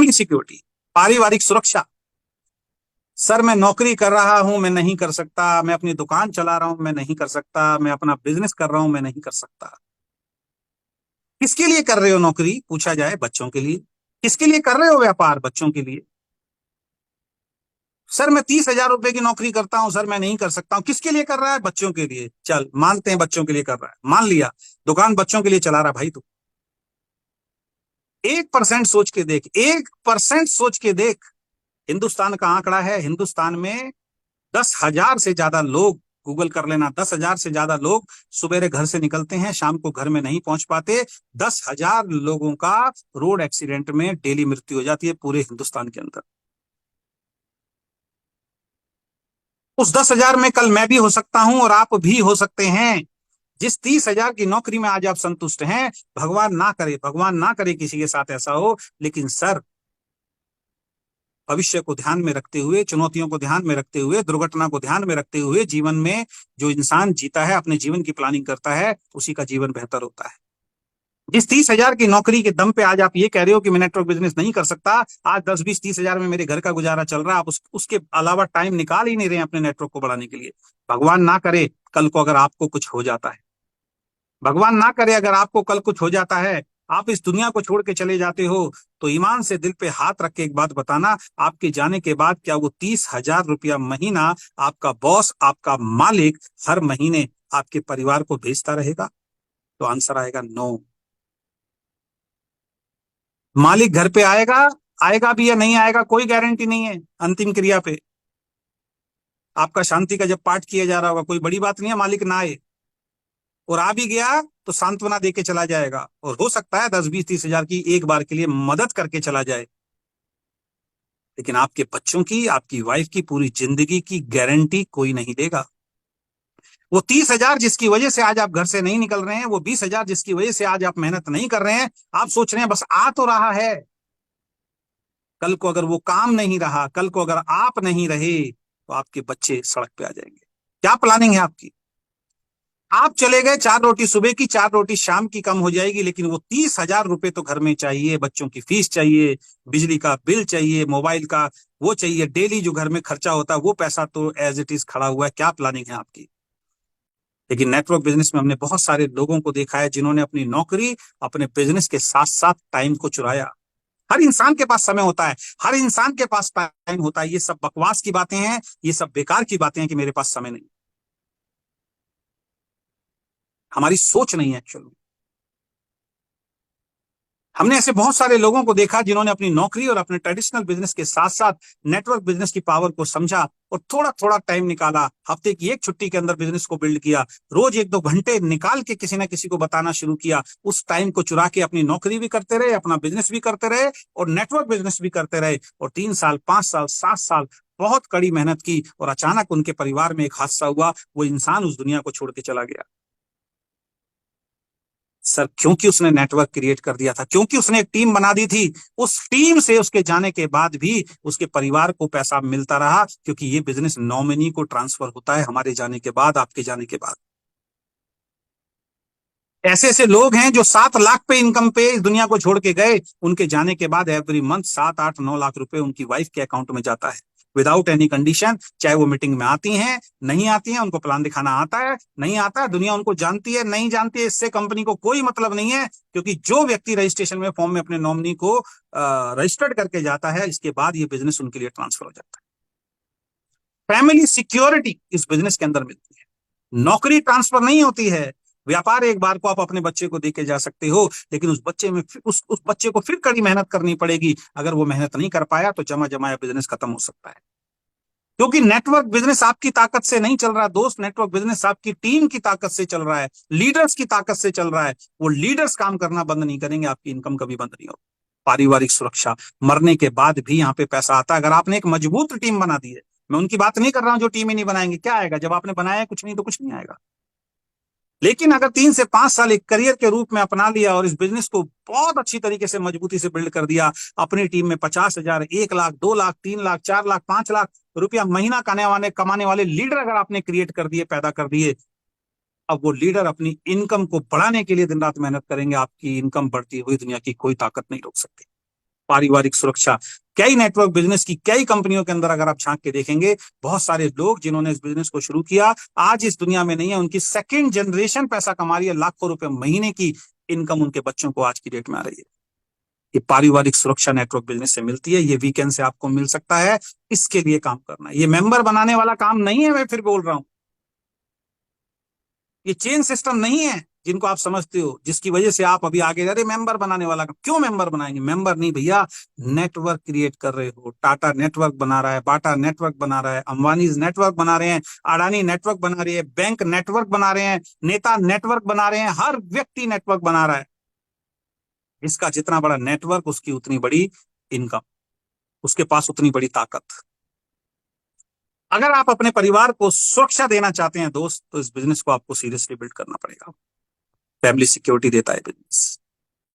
Family security, पारिवारिक सुरक्षा। Sir मैं नौकरी कर रहा हूं, मैं नहीं कर सकता, मैं अपनी दुकान चला रहा हूं, मैं नहीं कर सकता, मैं अपना बिजनेस कर रहा हूं, मैं नहीं कर सकता। किसके लिए कर रहे हो नौकरी पूछा जाए? बच्चों के लिए। किसके लिए कर रहे हो व्यापार? बच्चों के लिए। सर मैं 30,000 रुपए की नौकरी करता हूं, सर मैं नहीं कर सकता हूं। किसके लिए कर रहा है? बच्चों के लिए। चल मानते हैं बच्चों के लिए कर रहा है, मान लिया दुकान बच्चों के लिए चला रहा भाई तू। 1% सोच के देख, 1% सोच के देख। हिंदुस्तान का आंकड़ा है, हिंदुस्तान में 10,000 से ज्यादा लोग, गूगल कर लेना, 10,000 से ज्यादा लोग सुबेरे घर से निकलते हैं, शाम को घर में नहीं पहुंच पाते। 10,000 लोगों का रोड एक्सीडेंट में डेली मृत्यु हो जाती है पूरे हिंदुस्तान के अंदर। उस 10,000 में कल मैं भी हो सकता हूं और आप भी हो सकते हैं। जिस 30,000 की नौकरी में आज आप संतुष्ट हैं, भगवान ना करे, भगवान ना करे किसी के साथ ऐसा हो, लेकिन सर भविष्य को ध्यान में रखते हुए, चुनौतियों को ध्यान में रखते हुए, दुर्घटना को ध्यान में रखते हुए, जीवन में जो इंसान जीता है, अपने जीवन की प्लानिंग करता है, उसी का जीवन बेहतर होता है। जिस 30,000 की नौकरी के दम पे आज आप ये कह रहे हो कि मैं नेटवर्क बिजनेस नहीं कर सकता, आज 10, 20, 30,000 में मेरे घर का गुजारा चल रहा है, आप उसके अलावा टाइम निकाल ही नहीं रहे अपने नेटवर्क को बढ़ाने के लिए। भगवान ना करे कल को अगर आपको कुछ हो जाता है, भगवान ना करे अगर आपको कल कुछ हो जाता है, आप इस दुनिया को छोड़ के चले जाते हो, तो ईमान से दिल पे हाथ रख के एक बात बताना, आपके जाने के बाद क्या वो 30,000 रुपया महीना आपका बॉस, आपका मालिक हर महीने आपके परिवार को भेजता रहेगा? तो आंसर आएगा नो। मालिक घर पे आएगा, आएगा भी या नहीं आएगा कोई गारंटी नहीं है। अंतिम क्रिया पे आपका शांति का जब पाठ किया जा रहा होगा, कोई बड़ी बात नहीं है मालिक ना आए, और आ भी गया तो सांत्वना देके चला जाएगा, और हो सकता है 10, 20, 30,000 की एक बार के लिए मदद करके चला जाए। लेकिन आपके बच्चों की, आपकी वाइफ की पूरी जिंदगी की गारंटी कोई नहीं देगा। वो 30,000 जिसकी वजह से आज आप घर से नहीं निकल रहे हैं, वो 20,000 जिसकी वजह से आज आप मेहनत नहीं कर रहे हैं, आप सोच रहे हैं बस आ तो रहा है, कल को अगर वो काम नहीं रहा, कल को अगर आप नहीं रहे, तो आपके बच्चे सड़क पे आ जाएंगे। क्या प्लानिंग है आपकी? आप चले गए, 4 रोटी सुबह की, 4 रोटी शाम की कम हो जाएगी, लेकिन वो 30,000 रुपए तो घर में चाहिए, बच्चों की फीस चाहिए, बिजली का बिल चाहिए, मोबाइल का वो चाहिए, डेली जो घर में खर्चा होता है वो पैसा तो एज इट इज खड़ा हुआ है। क्या प्लानिंग है आपकी? लेकिन नेटवर्क बिजनेस में हमने बहुत सारे लोगों को देखा है जिन्होंने अपनी नौकरी अपने बिजनेस के साथ साथ टाइम को चुराया। हर इंसान के पास समय होता है, हर इंसान के पास टाइम होता है। ये सब बकवास की बातें हैं, ये सब बेकार की बातें हैं कि मेरे पास समय नहीं। हमारी सोच नहीं है एक्चुअली। हमने ऐसे बहुत सारे लोगों को देखा जिन्होंने अपनी नौकरी और अपने ट्रेडिशनल बिजनेस के साथ साथ नेटवर्क बिजनेस की पावर को समझा और थोड़ा थोड़ा टाइम निकाला, हफ्ते की एक छुट्टी के अंदर बिजनेस को बिल्ड किया, रोज 1-2 घंटे निकाल के किसी ना किसी को बताना शुरू किया, उस टाइम को चुरा के अपनी नौकरी भी करते रहे, अपना बिजनेस भी करते रहे और नेटवर्क बिजनेस भी करते रहे, और 3 साल, 5 साल, 7 साल बहुत कड़ी मेहनत की, और अचानक उनके परिवार में एक हादसा हुआ, वो इंसान उस दुनिया को छोड़ के चला गया। सर क्योंकि उसने नेटवर्क क्रिएट कर दिया था, क्योंकि उसने एक टीम बना दी थी। उस टीम से उसके जाने के बाद भी उसके परिवार को पैसा मिलता रहा, क्योंकि ये बिजनेस नॉमिनी को ट्रांसफर होता है हमारे जाने के बाद, आपके जाने के बाद। ऐसे ऐसे लोग हैं जो 7 लाख पे इनकम पे इस दुनिया को छोड़ के गए, उनके जाने के बाद एवरी मंथ 7, 8, 9 लाख रुपए उनकी वाइफ के अकाउंट में जाता है, विदाउट एनी कंडीशन। चाहे वो मीटिंग में आती हैं, नहीं आती हैं, उनको प्लान दिखाना आता है, नहीं आता है, दुनिया उनको जानती है, नहीं जानती है, इससे कंपनी को कोई मतलब नहीं है, क्योंकि जो व्यक्ति रजिस्ट्रेशन में फॉर्म में अपने नॉमिनी को रजिस्टर्ड करके जाता है, इसके बाद ये बिजनेस उनके लिए ट्रांसफर हो जाता है। फैमिली सिक्योरिटी इस बिजनेस के अंदर मिलती है, नौकरी ट्रांसफर नहीं होती है। व्यापार एक बार को आप अपने बच्चे को देके जा सकते हो, लेकिन उस बच्चे में उस बच्चे को फिर कड़ी मेहनत करनी पड़ेगी। अगर वो मेहनत नहीं कर पाया तो जमा जमाया बिजनेस खत्म हो सकता है। क्योंकि नेटवर्क बिजनेस आपकी ताकत से नहीं चल रहा दोस्त, नेटवर्क बिजनेस आपकी टीम की ताकत से चल रहा है, लीडर्स की ताकत से चल रहा है। वो लीडर्स काम करना बंद नहीं करेंगे, आपकी इनकम कभी बंद नहीं होगी। पारिवारिक सुरक्षा, मरने के बाद भी यहाँ पे पैसा आता है अगर आपने एक मजबूत टीम बना दी है। मैं उनकी बात नहीं कर रहा हूं जो टीम ही नहीं बनाएंगे, क्या आएगा जब आपने बनाया है कुछ नहीं तो कुछ नहीं आएगा। लेकिन अगर 3 से 5 साल एक करियर के रूप में अपना लिया और इस बिजनेस को बहुत अच्छी तरीके से मजबूती से बिल्ड कर दिया, अपनी टीम में 50,000, 1 लाख, 2 लाख, 3 लाख, 4 लाख, 5 लाख रुपया महीना कमाने वाले लीडर अगर आपने क्रिएट कर दिए, पैदा कर दिए, अब वो लीडर अपनी इनकम को बढ़ाने के लिए दिन रात मेहनत करेंगे। आपकी इनकम बढ़ती हुई दुनिया की कोई ताकत नहीं रोक सकती। पारिवारिक सुरक्षा। कई नेटवर्क बिजनेस की कई कंपनियों के अंदर अगर आप झांक के देखेंगे, बहुत सारे लोग जिन्होंने इस बिजनेस को शुरू किया आज इस दुनिया में नहीं है, उनकी सेकंड जनरेशन पैसा कमा रही है, लाखों रुपए महीने की इनकम उनके बच्चों को आज की डेट में आ रही है। ये पारिवारिक सुरक्षा नेटवर्क बिजनेस से मिलती है, ये वीकेंड से आपको मिल सकता है। इसके लिए काम करना है, ये मेंबर बनाने वाला काम नहीं है। मैं फिर बोल रहा हूं, ये चेन सिस्टम नहीं है जिनको आप समझते हो, जिसकी वजह से आप अभी आगे अरे मेंबर बनाने वाला काम। क्यों मेंबर बनाएंगे? मेंबर नहीं भैया, नेटवर्क क्रिएट कर रहे हो। टाटा नेटवर्क बना रहा है, बाटा नेटवर्क बना रहा है, अंबानी नेटवर्क बना रहे हैं, अडानी नेटवर्क बना रही है, बैंक नेटवर्क बना रहे हैं, नेता नेटवर्क बना रहे हैं, हर व्यक्ति नेटवर्क बना रहा है। इसका जितना बड़ा नेटवर्क उसकी उतनी बड़ी इनकम, उसके पास उतनी बड़ी ताकत। अगर आप अपने परिवार को सुरक्षा देना चाहते हैं दोस्त, तो इस बिजनेस को आपको सीरियसली बिल्ड करना पड़ेगा। फैमिली सिक्योरिटी देता है बिजनेस।